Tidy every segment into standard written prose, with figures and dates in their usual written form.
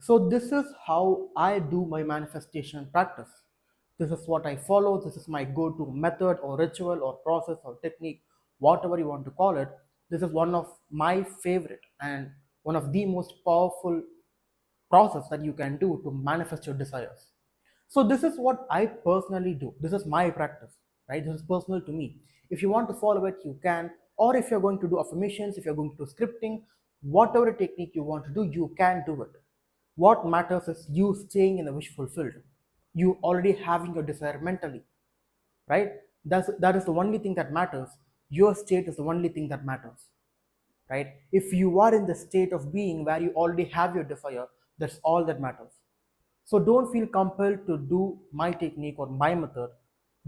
So this is how I do my manifestation practice. This is what I follow. This is my go-to method or ritual or process or technique, whatever you want to call it. This is one of my favorite and one of the most powerful process that you can do to manifest your desires. So this is what I personally do. This is my practice, right? This is personal to me. If you want to follow it, you can. Or if you're going to do affirmations, if you're going to do scripting, whatever technique you want to do, you can do it. What matters is you staying in the wish fulfilled. You already having your desire mentally, right? That is the only thing that matters. Your state is the only thing that matters, right? If you are in the state of being where you already have your desire, that's all that matters. So don't feel compelled to do my technique or my method.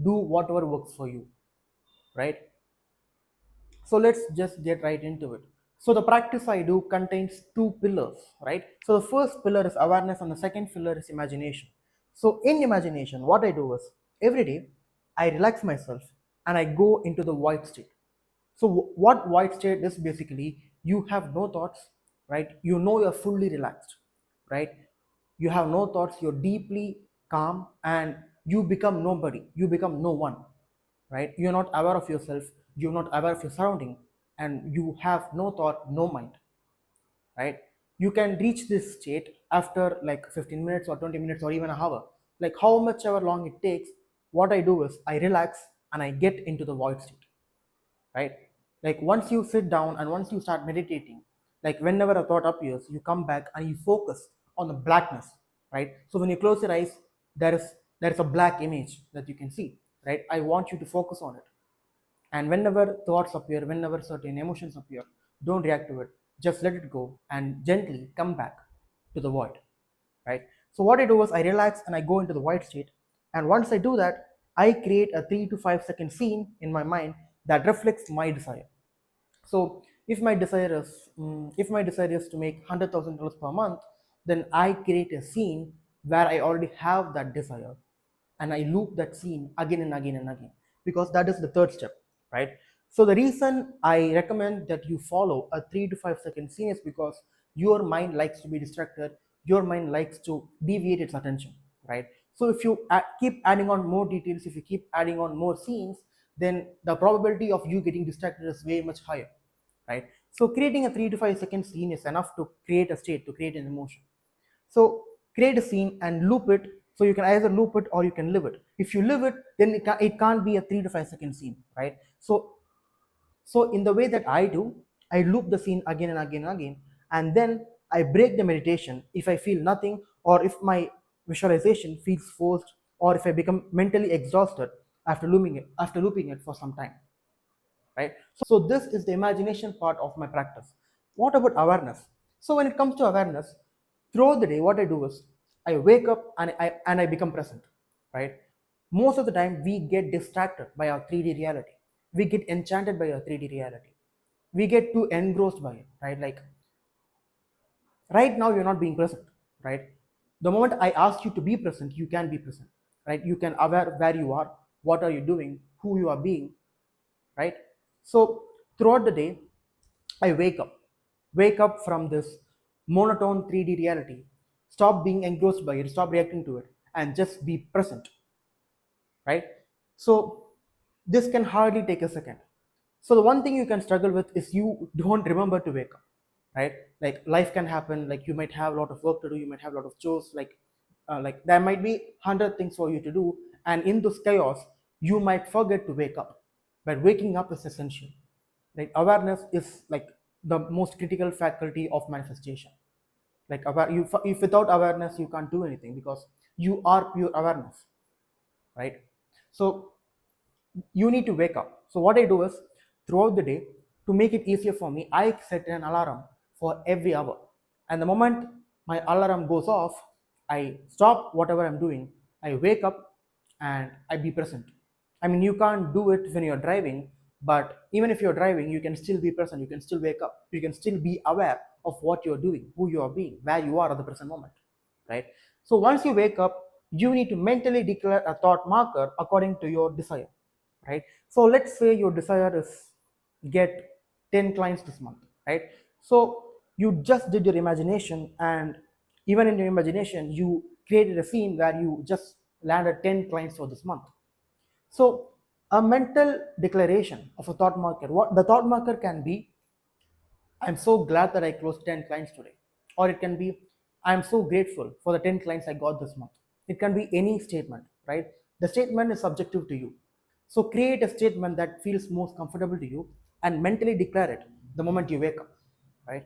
Do whatever works for you, right? So let's just get right into it. So the practice I do contains two pillars, right? So the first pillar is awareness and the second pillar is imagination. So in imagination, what I do is every day I relax myself and I go into the void state. So what void state is basically you have no thoughts, right? You know you're fully relaxed, right? You have no thoughts, you're deeply calm and you become nobody, you become no one, right? You're not aware of yourself, you're not aware of your surrounding, and you have no thought, no mind, right? You can reach this state after like 15 minutes or 20 minutes or even an hour, like how much ever long it takes. What I do is I relax and I get into the void state, right? Like once you sit down and once you start meditating, like whenever a thought appears, you come back and you focus on the blackness, right? So when you close your eyes, there is there is a black image that you can see, right? I want you to focus on it. And whenever thoughts appear, whenever certain emotions appear, don't react to it. Just let it go and gently come back to the void, right? So what I do is I relax and I go into the void state. And once I do that, I create a 3 to 5 second scene in my mind that reflects my desire. So if my desire is to make $100,000 per month, then I create a scene where I already have that desire, and I loop that scene again and again and again, because that is the third step, right? So the reason I recommend that you follow a 3 to 5 second scene is because your mind likes to be distracted, your mind likes to deviate its attention, right? So if you keep adding on more details, if you keep adding on more scenes, then the probability of you getting distracted is way much higher, right? So creating a 3 to 5 second scene is enough to create a state, to create an emotion. So create a scene and loop it. So you can either loop it or you can live it. If you live it, then it can't be a 3 to 5 second scene, right? So in the way that I do, I loop the scene again and again and again, and then I break the meditation if I feel nothing, or if my visualization feels forced, or if I become mentally exhausted after looping it for some time, right? So this is the imagination part of my practice. What about awareness? So when it comes to awareness, throughout the day, what I do is I wake up and I become present, right? Most of the time we get distracted by our 3D reality, we get enchanted by our 3D reality, we get too engrossed by it, right? Like right now you're not being present, right? The moment I ask you to be present, you can be present, right? You can aware where you are, what are you doing, who you are being, right? So throughout the day, I wake up from this monotone 3D reality, stop being engrossed by it, stop reacting to it, and just be present, right? So this can hardly take a second. So the one thing you can struggle with is you don't remember to wake up, right? Like life can happen, like you might have a lot of work to do, you might have a lot of chores, like there might be 100 things for you to do, and in this chaos, you might forget to wake up. But waking up is essential. Like awareness is like the most critical faculty of manifestation. Like if without awareness you can't do anything, because you are pure awareness, right? So you need to wake up. So what I do is throughout the day, to make it easier for me, I set an alarm for every hour. And the moment my alarm goes off, I stop whatever I'm doing, I wake up and I be present. I mean, you can't do it when you're driving, but even if you're driving, you can still be present, you can still wake up, you can still be aware of what you're doing, who you are being, where you are at the present moment, right? So once you wake up, you need to mentally declare a thought marker according to your desire, right? So let's say your desire is get 10 clients this month, right? So you just did your imagination and Even in your imagination, you created a scene where you just landed 10 clients for this month. So a mental declaration of a thought marker, what the thought marker can be, I'm so glad that I closed 10 clients today. Or it can be, I'm so grateful for the 10 clients I got this month. It can be any statement, right? The statement is subjective to you. So create a statement that feels most comfortable to you and mentally declare it the moment you wake up, right?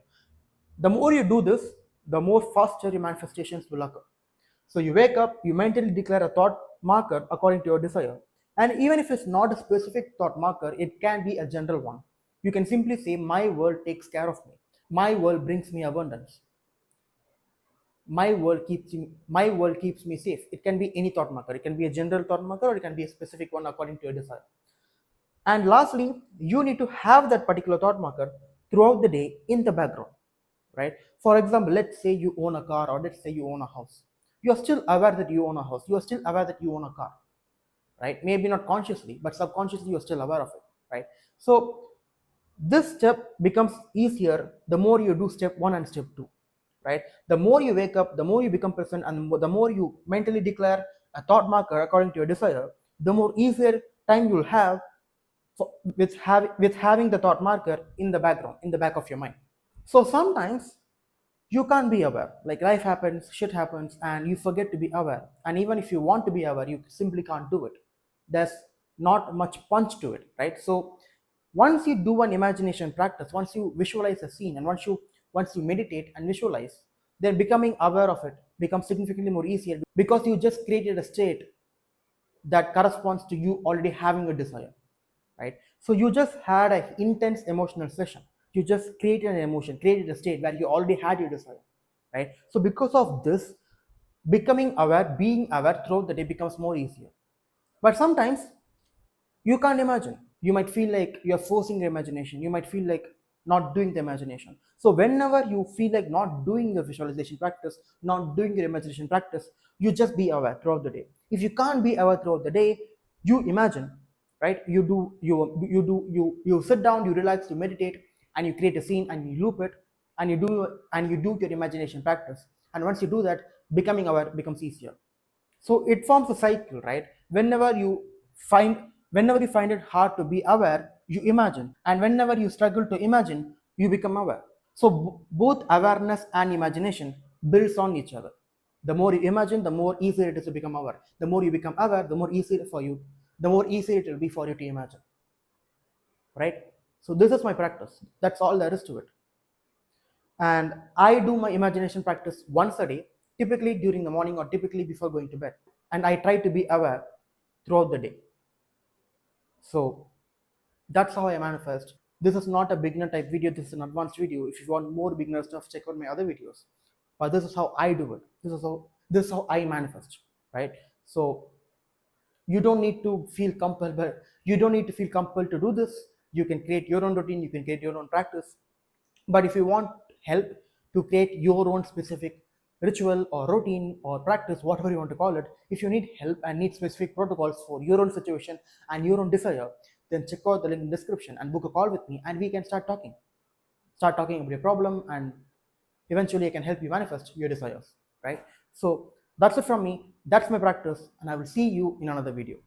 The more you do this, the more faster your manifestations will occur. So you wake up, you mentally declare a thought marker according to your desire. And even if it's not a specific thought marker, it can be a general one. You can simply say, my world takes care of me. My world brings me abundance. My world keeps me safe. It can be any thought marker. It can be a general thought marker, or it can be a specific one according to your desire. And lastly, you need to have that particular thought marker throughout the day in the background, right? For example, let's say you own a car, or let's say you own a house. You are still aware that you own a house. You are still aware that you own a car, right? Maybe not consciously, but subconsciously you are still aware of it, right? So this step becomes easier the more you do step 1 and step 2, right? The more you wake up, the more you become present, and the more you mentally declare a thought marker according to your desire, the more easier time you'll have with having the thought marker in the background, in the back of your mind. So sometimes you can't be aware, like life happens, shit happens, and you forget to be aware. And even if you want to be aware, you simply can't do it. There's not much punch to it, right? So once you do an imagination practice, once you visualize a scene, and once you meditate and visualize, then becoming aware of it becomes significantly more easier, because you just created a state that corresponds to you already having a desire, right? So you just had an intense emotional session. You just created an emotion, created a state where you already had your desire, right? So because of this, becoming aware, being aware throughout the day becomes more easier. But sometimes you can't imagine. You might feel like you're forcing your imagination. You might feel like not doing the imagination. So whenever you feel like not doing your visualization practice, not doing your imagination practice, you just be aware throughout the day. If you can't be aware throughout the day, you imagine, right? You sit down, you relax, you meditate, and you create a scene, and you loop it, and you do your imagination practice. And once you do that, becoming aware becomes easier. So it forms a cycle, right? Find whenever you find it hard to be aware, you imagine, and whenever you struggle to imagine, you become aware. So both awareness and imagination builds on each other. The more you imagine, the more easier it is to become aware. The more you become aware, the more easier it will be for you to imagine, right? So this is my practice. That's all there is to it. And I do my imagination practice once a day, typically during the morning or typically before going to bed. And I try to be aware throughout the day. So that's how I manifest. This is not a beginner type video, this is an advanced video. If you want more beginner stuff, check out my other videos. But this is how I do it. This is how I manifest, right? So you don't need to feel compelled, but you don't need to feel compelled to do this. You can create your own routine, you can create your own practice. But if you want help to create your own specific ritual or routine or practice, whatever you want to call it, if you need help and need specific protocols for your own situation and your own desire, then check out the link in the description and book a call with me, and we can start talking about your problem, and eventually I can help you manifest your desires, right? So that's it from me. That's my practice, and I will see you in another video.